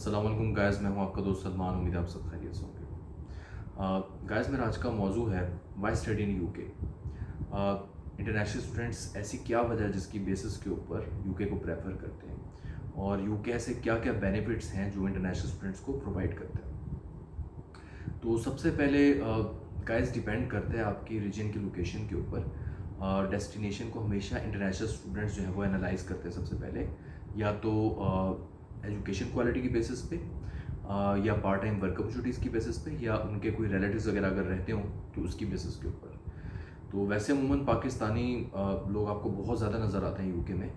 अस्सलाम वालेकुम गाइस, मैं हूं आपका दोस्त सलमान। उम्मीद है आप सब खैरियत से होंगे। गाइस, मेरा आज का मौजू है why study in UK. International students ऐसी क्या वजह है जिसकी बेसिस के ऊपर यूके को प्रेफर करते हैं, और यूके ऐसे क्या क्या बेनिफिट्स हैं जो इंटरनेशनल स्टूडेंट्स को प्रोवाइड करते हैं। तो सबसे पहले गाइस डिपेंड करता है आपकी रीजन की लोकेशन के ऊपर। डेस्टिनेशन को हमेशा इंटरनेशनल स्टूडेंट्स जो है वो एनालाइज करते हैं सबसे पहले, या तो एजुकेशन क्वालिटी की बेसिस पे, या पार्ट टाइम वर्क अपॉर्चुनिटीज़ की बेसिस पे, या उनके कोई रिलेटिव्स वगैरह अगर रहते हों तो उसकी बेसिस के ऊपर। तो वैसे अमूमन पाकिस्तानी लोग आपको बहुत ज़्यादा नज़र आते हैं यूके में।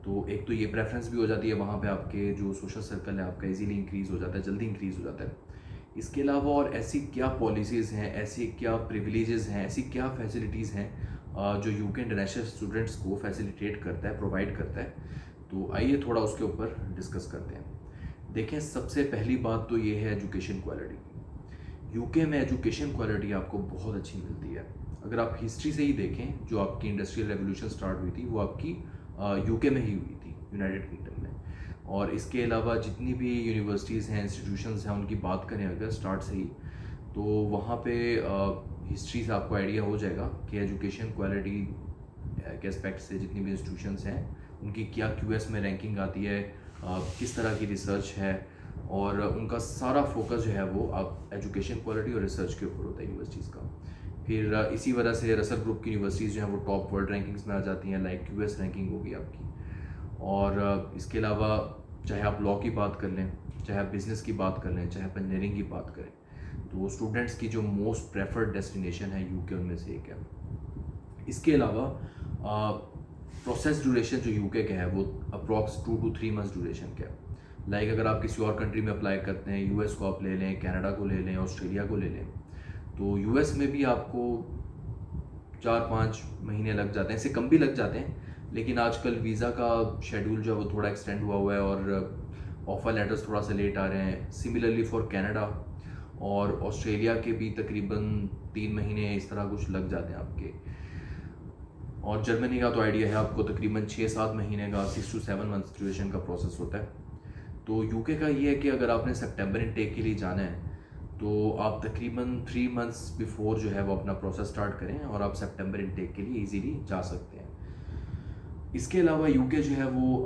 तो एक तो ये प्रेफरेंस भी हो जाती है, वहाँ पे आपके जो सोशल सर्कल है आपका इजीली इंक्रीज़ हो जाता है, जल्दी इंक्रीज़ हो जाता है। इसके अलावा और ऐसी क्या पॉलिसीज़ हैं, ऐसी क्या प्रिविलेजेस हैं, ऐसी क्या फैसिलिटीज़ हैं जो यूके इंटरनेशनल स्टूडेंट्स को फैसिलिटेट करता है, प्रोवाइड करता है। तो आइए थोड़ा उसके ऊपर डिस्कस करते हैं। देखें, सबसे पहली बात तो ये है एजुकेशन क्वालिटी की। यूके में एजुकेशन क्वालिटी आपको बहुत अच्छी मिलती है। अगर आप हिस्ट्री से ही देखें, जो आपकी इंडस्ट्रियल रेवोल्यूशन स्टार्ट हुई थी वो आपकी यूके में ही हुई थी, यूनाइटेड किंगडम में। और इसके अलावा जितनी भी यूनिवर्सिटीज़ हैं, इंस्टीट्यूशंस हैं, उनकी बात करें अगर स्टार्ट से ही, तो वहाँ पे हिस्ट्री से आपको आइडिया हो जाएगा कि एजुकेशन क्वालिटी के एस्पेक्ट से जितनी भी इंस्टीट्यूशंस हैं उनकी क्या क्यूएस में रैंकिंग आती है, किस तरह की रिसर्च है, और उनका सारा फोकस जो है वो आप एजुकेशन क्वालिटी और रिसर्च के ऊपर होता है यूनिवर्सिटीज़ का। फिर इसी वजह से रसल ग्रुप की यूनिवर्सिटीज़ जो हैं वो टॉप वर्ल्ड रैंकिंग्स में आ जाती हैं, लाइक यूएस रैंकिंग होगी आपकी। और इसके अलावा चाहे आप लॉ की बात कर लें, चाहे आप बिज़नेस की बात कर लें, चाहे आप इंजीनियरिंग की बात करें, तो स्टूडेंट्स की जो मोस्ट प्रेफर्ड डेस्टिनेशन है यूके उनमें से एक है। इसके अलावा प्रोसेस ड्यूरेशन जो यूके का है वो अप्रॉक्स 2 to 3 मंथ्स ड्यूरेशन का है। लाइक अगर आप किसी और कंट्री में अप्लाई करते हैं, यूएस को आप ले लें, कनाडा को ले लें, ऑस्ट्रेलिया को ले लें, तो यूएस में भी आपको 4-5 महीने लग जाते हैं, इससे कम भी लग जाते हैं। लेकिन आजकल वीज़ा का शेड्यूल जो है वो थोड़ा एक्सटेंड हुआ है, और ऑफर लेटर्स थोड़ा सा लेट आ रहे हैं। सिमिलरली फॉर कनाडा और ऑस्ट्रेलिया के भी तकरीबन 3 महीने इस तरह कुछ लग जाते हैं आपके। और जर्मनी का तो आइडिया है आपको, तकरीबन 6-7 महीने का, 6 to 7 मंथ्स ड्यूरेशन का प्रोसेस होता है। तो यूके का ये है कि अगर आपने सितंबर इनटेक के लिए जाना है तो आप तकरीबन 3 मंथ्स बिफोर जो है वो अपना प्रोसेस स्टार्ट करें, और आप सितंबर इनटेक के लिए इजीली जा सकते हैं। इसके अलावा यूके जो है वो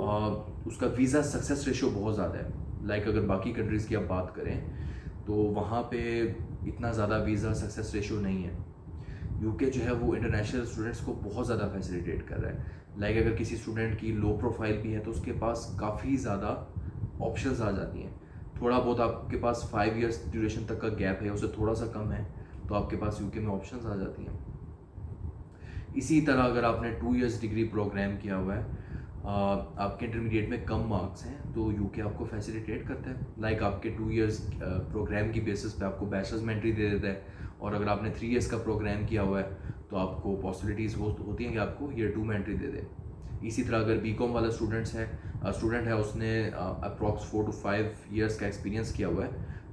उसका वीज़ा सक्सेस रेशो बहुत ज़्यादा है। लाइक अगर बाकी कंट्रीज़ की आप बात करें तो वहाँ पे इतना ज़्यादा वीज़ा सक्सेस रेशो नहीं है। यूके जो है वो इंटरनेशनल स्टूडेंट्स को बहुत ज़्यादा फैसिलिटेट कर रहा है। लाइक अगर किसी स्टूडेंट की लो प्रोफाइल भी है तो उसके पास काफ़ी ज़्यादा ऑप्शंस आ जाती हैं। थोड़ा बहुत आपके पास 5 years ड्यूरेशन तक का गैप है, उससे थोड़ा सा कम है, तो आपके पास यूके में ऑप्शंस आ जाती हैं। इसी तरह अगर आपने 2 years डिग्री प्रोग्राम किया हुआ है, आपके इंटरमीडिएट में कम मार्क्स हैं, तो यूके आपको फैसिलिटेट करता है। लाइक आपके 2 years प्रोग्राम की बेसिस पे आपको बैचलर्स में एंट्री दे देता है। और अगर आपने 3 years का प्रोग्राम किया हुआ है तो आपको पॉसिबिलिटीज़ होती हैं कि आपको ईयर 2 में एंट्री दे दे। इसी तरह अगर बीकॉम वाला स्टूडेंट है, उसने अप्रॉक्स 4 to 5 years का एक्सपीरियंस किया हुआ है,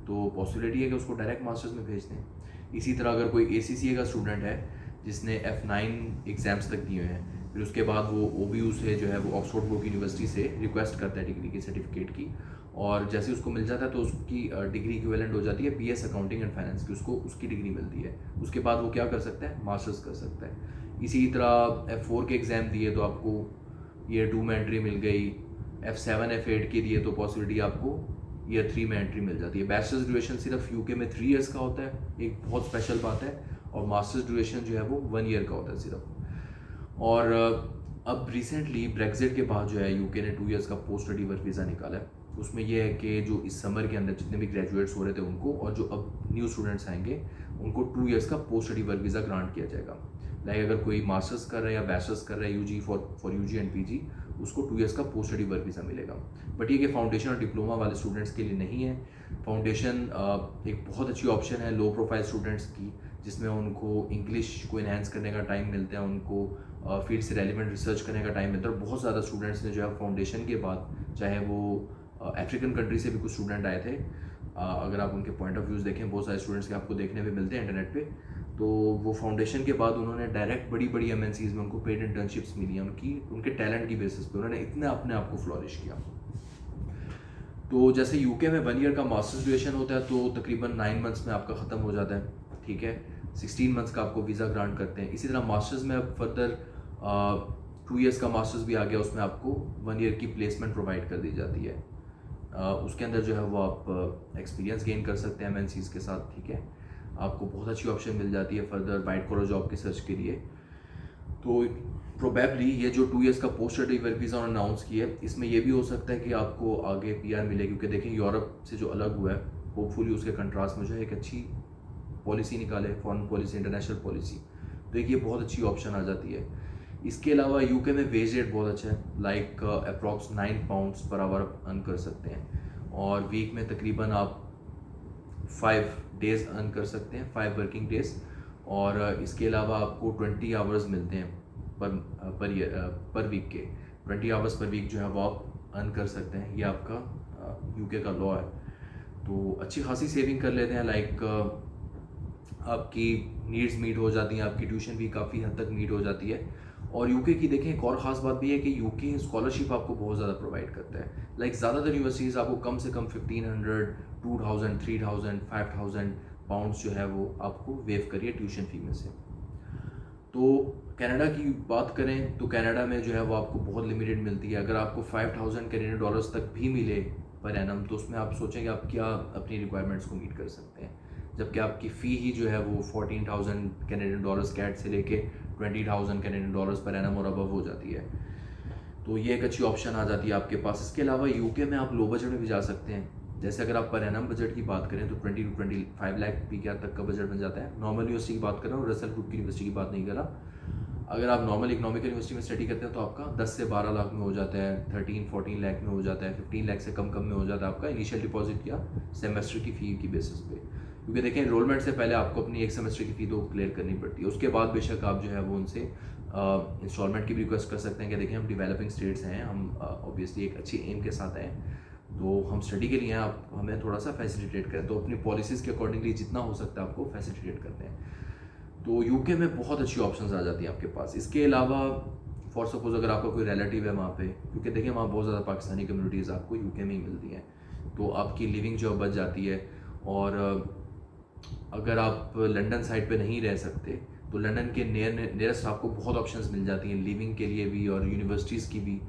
तो पॉसिबिलिटी है कि उसको डायरेक्ट मास्टर्स में भेज दें। इसी तरह अगर कोई ACCA का स्टूडेंट है जिसने F9 एग्ज़ाम्स तक दिए हैं, फिर उसके बाद वो OBU से जो है वो ऑक्सफोर्ड ब्रूक यूनिवर्सिटी से रिक्वेस्ट करता है डिग्री की, सर्टिफिकेट की, और जैसे उसको मिल जाता है तो उसकी डिग्री इक्विवेलेंट हो जाती है BS अकाउंटिंग एंड फाइनेंस की, उसको उसकी डिग्री मिलती है। उसके बाद वो क्या कर सकता है, मास्टर्स कर सकता है। इसी तरह F4 के एग्ज़ाम दिए तो आपको ईयर 2 में एंट्री मिल गई। F7 F8 के दिए तो पॉसिबिलिटी आपको ईयर 3 में एंट्री मिल जाती है। बैचलर्स ड्यूरेशन सिर्फ यूके में 3 years का होता है, एक बहुत स्पेशल बात है। और मास्टर्स ड्यूरेशन जो है वो 1 year का होता है सिर्फ। और अब रिसेंटली ब्रेक्जिट के बाद जो है यूके ने 2 years का पोस्ट स्टडी वर्क वीज़ा निकाला है। उसमें यह है कि जो इस समर के अंदर जितने भी ग्रेजुएट्स हो रहे थे उनको, और जो अब न्यू स्टूडेंट्स आएंगे, उनको 2 years का post study work visa grant किया जाएगा। लाइक अगर कोई मास्टर्स कर रहा है या बैचलर्स कर रहा है, UG for UG and PG, उसको 2 years का पोस्ट स्टडी वर्क वीज़ा मिलेगा। बट ये कि फाउंडेशन और डिप्लोमा वाले स्टूडेंट्स के लिए नहीं है। फाउंडेशन एक बहुत अच्छी ऑप्शन है लो प्रोफाइल स्टूडेंट्स की, जिसमें उनको इंग्लिश को इन्हेंस करने का टाइम मिलता है, उनको फील्ड से रेलिवेंट रिसर्च करने का टाइम मिलता है। और बहुत ज़्यादा स्टूडेंट्स ने जो है फाउंडेशन के बाद, चाहे वो अफ्रीकन कंट्री से भी कुछ स्टूडेंट आए थे, अगर आप उनके पॉइंट ऑफ व्यूज़ देखें, बहुत सारे स्टूडेंट्स के आपको देखने भी मिलते हैं इंटरनेट पे, तो वो फाउंडेशन के बाद उन्होंने डायरेक्ट बड़ी बड़ी MNCs में उनको पेड इंटर्नशिप्स मिली हैं, उनके टैलेंट की बेसिस पे उन्होंने इतना अपने आप को फ्लॉरिश किया। तो जैसे यूके में 1 ईयर का मास्टर्स ड्यूरेशन होता है तो तकरीबन 9 मंथ्स में आपका ख़त्म हो जाता है, ठीक है। 16 मंथ्स का आपको वीज़ा ग्रांट करते हैं। इसी तरह मास्टर्स में अब फर्दर 2 ईयर्स का मास्टर्स भी आ गया, उसमें आपको 1 ईयर की प्लेसमेंट प्रोवाइड कर दी जाती है। उसके अंदर जो है वो आप एक्सपीरियंस गेन कर सकते हैं एमएनसीज़ के साथ, ठीक है। आपको बहुत अच्छी ऑप्शन मिल जाती है फर्दर वाइट कॉलर जॉब की सर्च के लिए। तो प्रोबेबली ये जो 2 ईयर्स का पोस्ट स्टडी वर्क वीज़ा उन्होंने अनाउंस किया है, इसमें ये भी हो सकता है कि आपको आगे पीआर मिले, क्योंकि देखें यूरोप से जो अलग हुआ है, होपफुली उसके कंट्रास्ट में जो है एक अच्छी पॉलिसी निकाले, फॉरेन पॉलिसी, इंटरनेशनल पॉलिसी, तो एक ये बहुत अच्छी ऑप्शन आ जाती है। इसके अलावा यूके में वेज रेट बहुत अच्छा है, like approx 9 pounds per hour earn कर सकते हैं, और वीक में तकरीबन आप 5 डेज़ अर्न कर सकते हैं, 5 वर्किंग डेज़। और इसके अलावा आपको 20 आवर्स मिलते हैं पर वीक के 20 आवर्स पर वीक जो है वो आप अर्न कर सकते हैं। ये आपका यूके का लॉ है। तो अच्छी खासी सेविंग कर लेते हैं, लाइक आपकी नीड्स मीट हो जाती हैं, आपकी ट्यूशन भी काफ़ी हद तक मीट हो जाती है। और यूके की देखें एक और ख़ास बात भी है कि यूके स्कॉलरशिप आपको बहुत ज़्यादा प्रोवाइड करता है। लाइक ज़्यादातर यूनिवर्सिटीज़ आपको कम से कम 1500, 2000, 3000, 5000 पाउंड्स जो है वो आपको वेव करिए ट्यूशन फी में से। तो कनाडा की बात करें तो कनाडा में जो है वो आपको बहुत लिमिटेड मिलती है। अगर आपको 5000 कैनेडियन डॉलर्स तक भी मिले पर एनम, तो उसमें आप सोचेंगे आप क्या अपनी रिक्वायरमेंट्स को मीट कर सकते हैं, जबकि आपकी फ़ी ही जो है वो 14,000 कैनेडियन डॉलर्स कैट से लेके 20,000 कैनेडियन डॉलर्स पर एनम और अबव हो जाती है। तो ये एक अच्छी ऑप्शन आ जाती है आपके पास। इसके अलावा यूके में आप लो बजट में भी जा सकते हैं। जैसे अगर आप पर एनम बजट की बात करें तो 20 to 25 लाख PKR तक का बजट बन जाता है। नॉर्मल यूनिवर्सिटी की बात कर रहा हूँ, रसल ग्रुप की यूनिवर्सिटी की बात नहीं कर रहा। अगर आप नॉर्मल इकोनॉमिकल यूनिवर्सिटी में स्टडी करते हैं तो आपका 10 से 12 लाख में हो जाता है, 13-14 लाख में हो जाता है, 15 लाख से कम में हो जाता है आपका इनिशियल डिपॉजिट या सेमेस्टर की फ़ी की बेसिस पे। क्योंकि देखें एनरोलमेंट से पहले आपको अपनी एक सेमेस्टर की फ़ी तो क्लियर करनी पड़ती है। उसके बाद बेशक आप जो है वो उनसे इंस्टॉलमेंट की भी रिक्वेस्ट कर सकते हैं कि देखिए हम डेवलपिंग स्टेट्स हैं, हम ऑब्वियसली एक अच्छी एम के साथ हैं, तो हम स्टडी के लिए हैं, आप हमें थोड़ा सा फैसिलिटेट करें। तो अपनी पॉलिसीज़ के अकॉर्डिंगली जितना हो सकता है आपको फैसिलिटेट करते हैं। तो यूके में बहुत अच्छी ऑप्शंस आ जाती हैं आपके पास। इसके अलावा फॉर सपोज अगर आपका कोई रिलेटिव है वहाँ पे, क्योंकि देखिए वहाँ बहुत ज़्यादा पाकिस्तानी कम्युनिटीज़ आपको यूके में ही मिलती हैं, तो आपकी लिविंग जो बच जाती है। और अगर आप लंदन साइड पे नहीं रह सकते तो लंदन के नियरेस्ट आपको बहुत ऑप्शंस मिल जाती हैं लिविंग के लिए भी और यूनिवर्सिटीज़ की भी,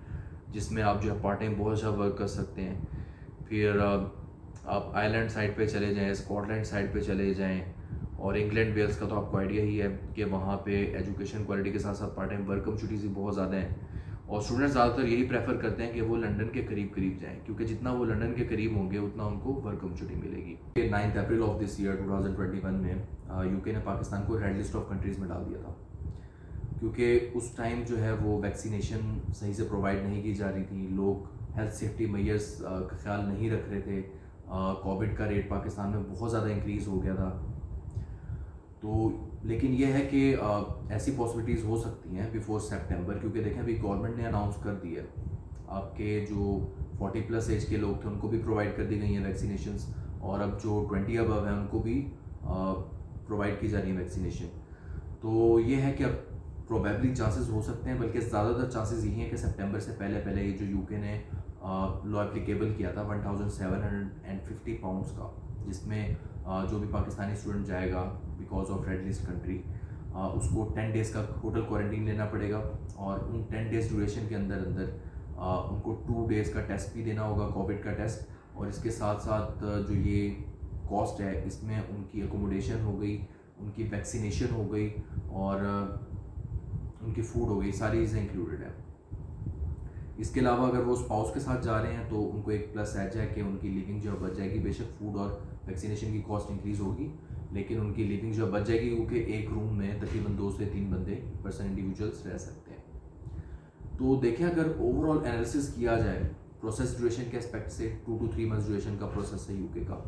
जिसमें आप जो है पार्ट टाइम बहुत अच्छा वर्क कर सकते हैं। फिर आप आयरलैंड साइड पे चले जाएं, स्कॉटलैंड साइड पे चले जाएं, और इंग्लैंड वेल्स का तो आपको आइडिया ही है कि वहाँ पे एजुकेशन क्वालिटी के साथ साथ पार्ट टाइम वर्क अपॉर्चुनिटीज़ भी बहुत ज़्यादा हैं। और स्टूडेंट्स ज़्यादातर यही प्रेफर करते हैं कि वो लंदन के करीब करीब जाएं, क्योंकि जितना वो लंदन के करीब होंगे उतना उनको वर्क अपॉर्चुनिटी मिलेगी। 9 अप्रैल ऑफ दिस ईयर 2021 में यूके ने पाकिस्तान को रेड लिस्ट ऑफ कंट्रीज़ में डाल दिया था, क्योंकि उस टाइम जो है वो वैक्सीनेशन सही से प्रोवाइड नहीं की जा रही थी, लोग हेल्थ सेफ्टी मेजर्स का ख्याल नहीं रख रहे थे, कोविड का रेट पाकिस्तान में बहुत ज़्यादा इंक्रीज़ हो गया था। तो लेकिन ये है कि ऐसी पॉसिबिलिटीज़ हो सकती हैं बिफोर सितंबर, क्योंकि देखें अभी गवर्नमेंट ने अनाउंस कर दी है आपके जो 40+ एज के लोग थे उनको भी प्रोवाइड कर दी गई हैं वैक्सीनेशंस, और अब जो 20 अबव हैं उनको भी प्रोवाइड की जा रही है वैक्सीनेशन। तो ये है कि अब प्रोबेबली चांसेस हो सकते हैं, बल्कि ज़्यादातर चांसेस यही हैं कि सितंबर से पहले ये जो यूके ने लॉ एप्लीकेबल किया था 1750 पाउंड्स का, जिसमें जो भी पाकिस्तानी स्टूडेंट जाएगा because of red list country, उसको 10 डेज़ का होटल क्वारंटीन लेना पड़ेगा, और उन 10 डेज़ ड्यूरेशन के अंदर उनको 2 डेज़ का टेस्ट भी देना होगा, कोविड का टेस्ट। और इसके साथ साथ जो ये कॉस्ट है इसमें उनकी एकोमोडेशन हो गई, उनकी वैक्सीनेशन हो गई, और उनकी फूड हो गई, सारी चीज़ें इंक्लूडेड है। इसके अलावा अगर वो स्पाउस के साथ जा रहे हैं तो उनको एक प्लस एज है कि उनकी लिविंग जो बच जाएगी। बेशक फूड और वैक्सीनेशन की कॉस्ट इंक्रीज़ होगी, लेकिन उनकी लिविंग जो बच जाएगी, क्योंकि एक रूम में तकरीबन 2 से 3 बंदे पर्सन इंडिविजुअल्स रह सकते हैं। तो देखें अगर ओवरऑल एनालिसिस किया जाए प्रोसेस ड्यूरेशन के एस्पेक्ट से, 2 to 3 मंथ्स ड्यूरेशन का प्रोसेस है यूके का।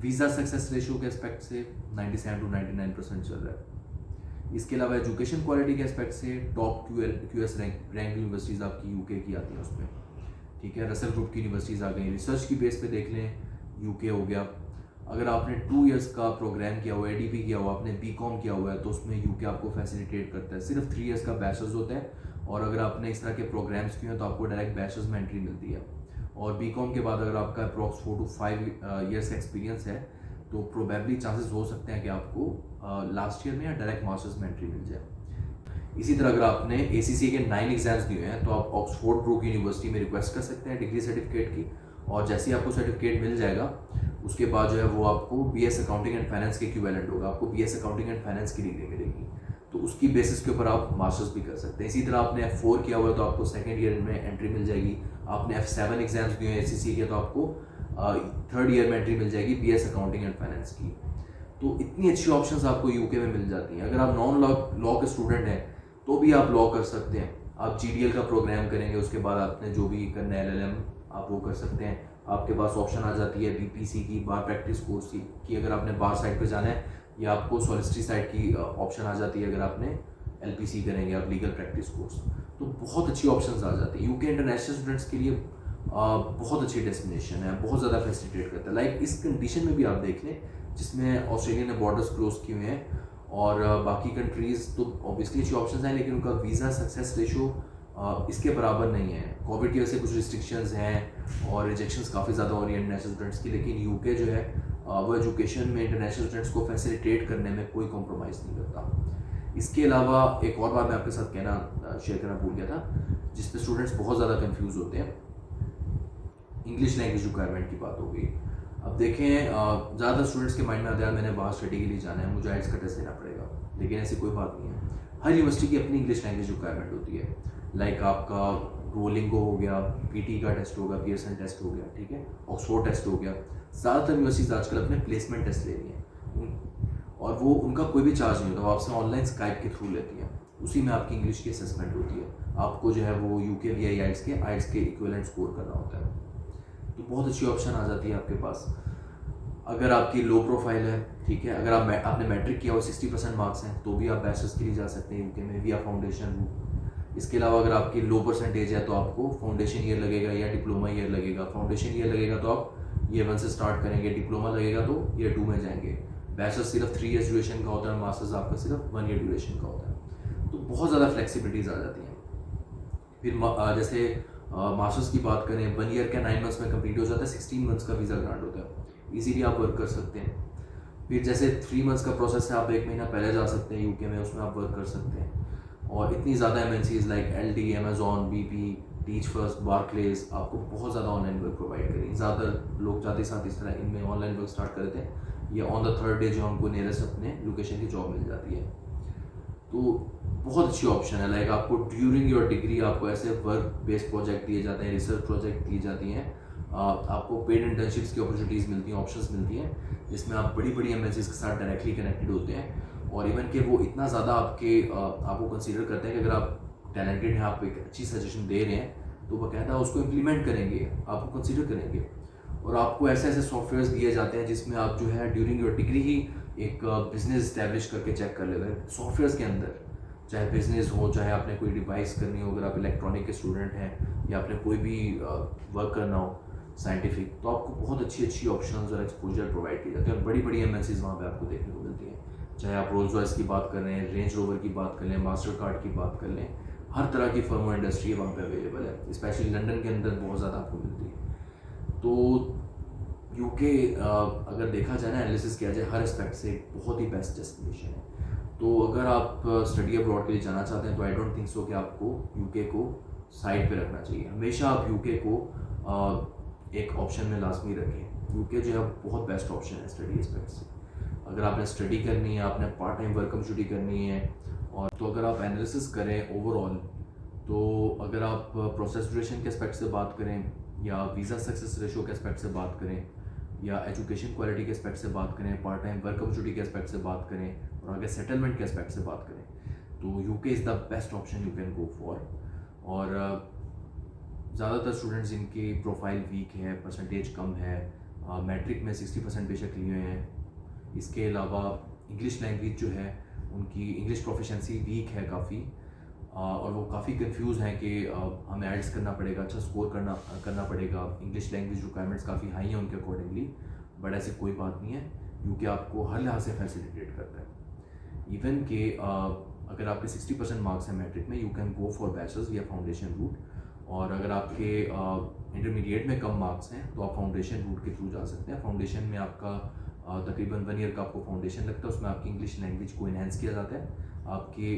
वीज़ा सक्सेस रेशियो के एस्पेक्ट से 97 to 99% चल रहा है। इसके अलावा एजुकेशन क्वालिटी के एस्पेक्ट से टॉप QS रैंक यूनिवर्सिटीज़ आपकी यूके की आती हैं उसमें, ठीक है। रसल ग्रुप की यूनिवर्सिटीज़ आ गई। रिसर्च की बेस पे देख लें, यूके हो गया। अगर आपने 2 इयर्स का प्रोग्राम किया हुआ है, ADP किया हुआ, आपने BCom किया हुआ है, तो उसमें यूके आपको फैसिलिटेट करता है। सिर्फ 3 इयर्स का बैचलर्स होता है, और अगर आपने इस तरह के प्रोग्राम्स किए हैं तो आपको डायरेक्ट बैचलर्स में एंट्री मिलती है। और बीकॉम के बाद अगर आपका अप्रॉक्स 4 to 5 ईयर्स का एक्सपीरियंस है तो प्रोबेबली चांसेस हो सकते हैं कि आपको लास्ट ईयर में या डायरेक्ट मास्टर्स में एंट्री मिल जाए। इसी तरह अगर आपने ACCA के 9 एग्जाम्स दिए हैं तो आप ऑक्सफोर्ड ब्रूक यूनिवर्सिटी में रिक्वेस्ट कर सकते हैं डिग्री सर्टिफिकेट की, और जैसे ही आपको सर्टिफिकेट मिल जाएगा उसके बाद जो है वो आपको BS अकाउंटिंग एंड फाइनेंस के इक्विवेलेंट होगा, आपको BS अकाउंटिंग एंड फाइनेंस की डिग्री मिलेगी, तो उसकी बेसिस के ऊपर आप मास्टर्स भी कर सकते हैं। इसी तरह आपने F4 किया हुआ है तो आपको सेकेंड ईयर में एंट्री मिल जाएगी। आपने F7 एग्जाम्स दिए हैं ACCA के तो आपको थर्ड ईयर में एंट्री मिल जाएगी BS अकाउंटिंग एंड फाइनेंस की। तो इतनी अच्छी ऑप्शंस आपको यूके में मिल जाती हैं। अगर आप नॉन लॉ के स्टूडेंट हैं तो भी आप लॉ कर सकते हैं। आप GDL का प्रोग्राम करेंगे, उसके बाद आपने जो भी करना है LLM आप वो कर सकते हैं। आपके पास ऑप्शन आ जाती है BPC की, बार प्रैक्टिस कोर्स की अगर आपने बार साइड पे जाना है, या आपको सॉलिसिटरी साइड की ऑप्शन आ जाती है अगर आपने LPC करेंगे आप लीगल प्रैक्टिस कोर्स। तो बहुत अच्छी ऑप्शंस आ जाती है। यूके इंटरनेशनल स्टूडेंट्स के लिए बहुत अच्छी डेस्टिनेशन है, बहुत ज़्यादा फैसिलिटेट करता है। लाइक इस कंडीशन में भी आप देख लें जिसमें ऑस्ट्रेलिया ने बॉर्डर्स क्लोज किए हुए हैं और बाकी कंट्रीज़ तो ऑब्वियसली अच्छी ऑप्शंस हैं, लेकिन उनका वीज़ा सक्सेस रेशो इसके बराबर नहीं है। कोविड की वजह से कुछ रिस्ट्रिक्शंस हैं और रिजेक्शंस काफ़ी ज़्यादा हो रही है इंटरनेशनल स्टूडेंट्स की, लेकिन यूके जो है वो एजुकेशन में इंटरनेशनल स्टूडेंट्स को फैसिलिटेट करने में कोई कॉम्प्रोमाइज़ नहीं करता। इसके अलावा एक और बात मैं आपके साथ कहना शेयर करना भूल गया था, जिस पे स्टूडेंट्स बहुत ज़्यादा कंफ्यूज होते हैं, इंग्लिश लैंग्वेज रिक्वायरमेंट की बात हो गई। अब देखें ज़्यादातर स्टूडेंट्स के माइंड में आता है मैंने बाहर स्टडी के लिए जाना है, मुझे आइल्स का टेस्ट देना पड़ेगा, लेकिन ऐसी कोई बात नहीं है। हर यूनिवर्सिटी की अपनी इंग्लिश लैंग्वेज रिक्वायरमेंट होती है। लाइक आपका रोलिंगो हो गया, PT का टेस्ट होगा, पियर्सन टेस्ट हो गया, ठीक है, ऑक्सफोर्ड टेस्ट हो गया। ज़्यादातर यूनिवर्सिटीज़ आजकल अपने प्लेसमेंट टेस्ट ले रही हैं और वो उनका कोई भी चार्ज नहीं होता, वो आपसे ऑनलाइन स्काइप के थ्रू लेती हैं। उसी में आपकी इंग्लिश की असेसमेंट होती है। आपको जो है वो UKVI आइल्स के इक्विवेलेंट स्कोर करना होता है। तो बहुत अच्छी ऑप्शन आ जाती है आपके पास। अगर आपकी लो प्रोफाइल है, ठीक है, अगर आपने मैट्रिक किया और 60% मार्क्स हैं तो भी आप बैचलर्स के लिए जा सकते हैं यूके में विया फाउंडेशन रूट। इसके अलावा अगर आपकी लो परसेंटेज है तो आपको फाउंडेशन ईयर लगेगा या डिप्लोमा ईयर लगेगा। फाउंडेशन ईयर लगेगा तो आप ईयर 1 से स्टार्ट करेंगे, डिप्लोमा लगेगा तो ईयर 2 में जाएंगे। बैचलर्स सिर्फ 3 ईयर्स ड्यूरेशन का होता है, मास्टर्स आपका सिर्फ 1 ईयर ड्यूरेशन का होता है। तो बहुत ज़्यादा फ्लेक्सिबिलिटीज़ आ जाती हैं। फिर जैसे मास्टर्स की बात करें, 1 ईयर का 9 मंथ्स में कंप्लीट हो जाता है, 16 मंथ्स का वीज़ा ग्रांट होता है, इजीली आप वर्क कर सकते हैं। फिर जैसे 3 मंथ्स का प्रोसेस है, आप 1 महीना पहले जा सकते हैं यूके में, उसमें आप वर्क कर सकते हैं। और इतनी ज़्यादा MNCs like LD, Amazon, BP, teach first, Barclays आपको बहुत ज़्यादा ऑनलाइन वर्क प्रोवाइड करेंगे। ज़्यादातर लोग जाते साथ इस तरह इनमें ऑनलाइन वर्क स्टार्ट करते हैं, या ऑन द थर्ड डे जो हमको नियरेस्ट अपने लोकेशन की जॉब मिल जाती है। तो बहुत अच्छी ऑप्शन है। लाइक आपको ड्यूरिंग योर डिग्री आपको ऐसे वर्क बेस्ड प्रोजेक्ट दिए जाते हैं, रिसर्च प्रोजेक्ट दिए जाती हैं, आपको पेड इंटर्नशिप्स की अपॉर्चुनिटीज़ मिलती हैं, ऑप्शंस मिलती हैं, जिसमें आप बड़ी बड़ी MNCs के साथ डायरेक्टली कनेक्टेड होते हैं। और इवन कि वो इतना ज़्यादा आपको कंसीडर करते हैं कि अगर आप टैलेंटेड हैं, आप एक अच्छी सजेशन दे रहे हैं, तो बाकायदा उसको इम्प्लीमेंट करेंगे, आपको कंसीडर करेंगे। और आपको ऐसे ऐसे सॉफ्टवेयर्स दिए जाते हैं जिसमें आप जो है ड्यूरिंग योर डिग्री ही एक बिजनेस इस्टेब्लिश करके चेक कर लेते हैं सॉफ्टवेयर्स के अंदर। चाहे बिजनेस हो, चाहे आपने कोई डिवाइस करनी हो, अगर आप इलेक्ट्रॉनिक के स्टूडेंट हैं, या आपने कोई भी वर्क करना हो साइंटिफिक, तो आपको बहुत अच्छी अच्छी ऑप्शंस और एक्सपोजर प्रोवाइड की जाती है। और बड़ी बड़ी MNCs वहाँ पे आपको देखने को मिलती हैं। चाहे आप रोल्स रॉयस की बात कर रहे हैं, रेंज रोवर की बात कर लें, मास्टर कार्ड की बात कर लें, हर तरह की फर्म और इंडस्ट्री वहाँ पे अवेलेबल है। स्पेशली लंदन के अंदर बहुत ज़्यादा आपको मिलती है। तो यूके अगर देखा जाए ना, एनालिसिस किया जाए, हर एस्पेक्ट से बहुत ही बेस्ट डेस्टिनेशन है। तो अगर आप स्टडी अब्रॉड के लिए जाना चाहते हैं तो आई डोंट थिंक सो कि आपको यूके को साइड पे रखना चाहिए। हमेशा आप यूके को एक ऑप्शन में लाजमी रखें। यूके जो है बहुत बेस्ट ऑप्शन है स्टडी एस्पेक्ट से। अगर आपने स्टडी करनी है, आपने पार्ट टाइम वर्क अपॉर्चुनिटी करनी है, और तो अगर आप एनालिसिस करें ओवरऑल, तो अगर आप प्रोसेस ड्यूरेशन के एस्पेक्ट से बात करें, या वीज़ा सक्सेस रेशो के एस्पेक्ट से बात करें, या एजुकेशन क्वालिटी के एस्पेक्ट से बात करें, पार्ट टाइम वर्क अपॉर्चुनिटी के एस्पेक्ट से बात करें, और आगे सेटलमेंट के एस्पेक्ट से बात करें, तो UK is the best option you can go for. और ज़्यादातर स्टूडेंट्स जिनकी प्रोफाइल वीक है, परसेंटेज कम है, मैट्रिक में 60% बेशक लिए हुए हैं, इसके अलावा इंग्लिश लैंग्वेज जो है उनकी इंग्लिश प्रोफिशेंसी वीक है काफ़ी, और वो काफ़ी कंफ्यूज हैं कि हमें आइल्स करना पड़ेगा, अच्छा स्कोर करना पड़ेगा, इंग्लिश लैंग्वेज रिक्वायरमेंट्स काफ़ी हाई हैं उनके अकॉर्डिंगली। बट ऐसी कोई बात नहीं है, यूके आपको हर लिहाज से फैसिलिटेट करता है। इवन कि अगर आपके 60% मार्क्स हैं मैट्रिक में, you can go for bachelors या फाउंडेशन रूट, और अगर आपके इंटरमीडिएट में कम मार्क्स हैं तो आप फाउंडेशन रूट के थ्रू जा सकते हैं। फाउंडेशन में आपका तकरीबन 1 ईयर का आपको फाउंडेशन लगता है, उसमें आपकी इंग्लिश लैंग्वेज को इन्हेंस किया जाता है, आपके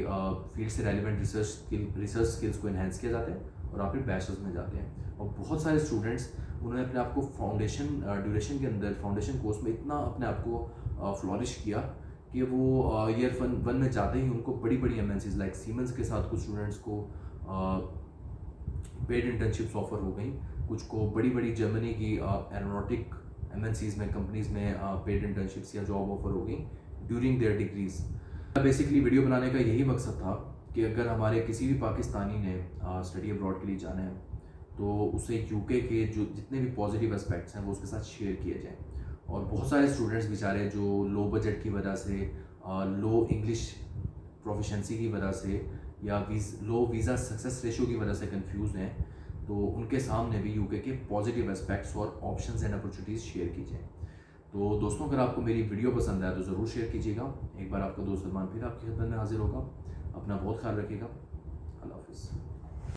फील्ड से रेलिवेंट रिसर्च स्किल्स को इन्हेंस किया जाता है और आप फिर बैचलर्स में जाते हैं। और बहुत सारे स्टूडेंट्स उन्होंने अपने आप को फाउंडेशन ड्यूरेशन के अंदर फाउंडेशन कोर्स में इतना अपने आप को फ्लॉरिश किया कि वो ईयर वन में जाते ही उनको बड़ी बड़ी एमएनसीज लाइक सीमेंस के साथ कुछ स्टूडेंट्स को पेड इंटर्नशिप्स ऑफर हो गई, कुछ को बड़ी बड़ी जर्मनी की एरोनॉटिक एमएनसीज में कंपनीज में पेड इंटर्नशिप्स या जॉब ऑफर हो गई during their degrees. Basically video बनाने का यही मकसद था कि अगर हमारे किसी भी पाकिस्तानी ने स्टडी अब्रॉड के लिए जाना है तो उसे यूके के जो जितने भी पॉजिटिव एस्पेक्ट्स हैं वो उसके साथ शेयर किए जाएँ। और बहुत सारे स्टूडेंट्स बेचारे जो लो बजट की वजह से, लो इंग्लिश प्रोफिशेंसी की वजह से या लो वीज़ा सक्सेस रेशो की वजह से कंफ्यूज हैं, तो उनके सामने भी यूके के पॉजिटिव एस्पेक्ट्स और ऑप्शंस एंड अपॉर्चुनिटीज़ शेयर कीजिए। तो दोस्तों, अगर आपको मेरी वीडियो पसंद आए तो ज़रूर शेयर कीजिएगा। एक बार आपका दोस्त सलमान फिर आपकी खिदमत में हाजिर होगा। अपना बहुत ख्याल रखिएगा। अल्लाह हाफिज़।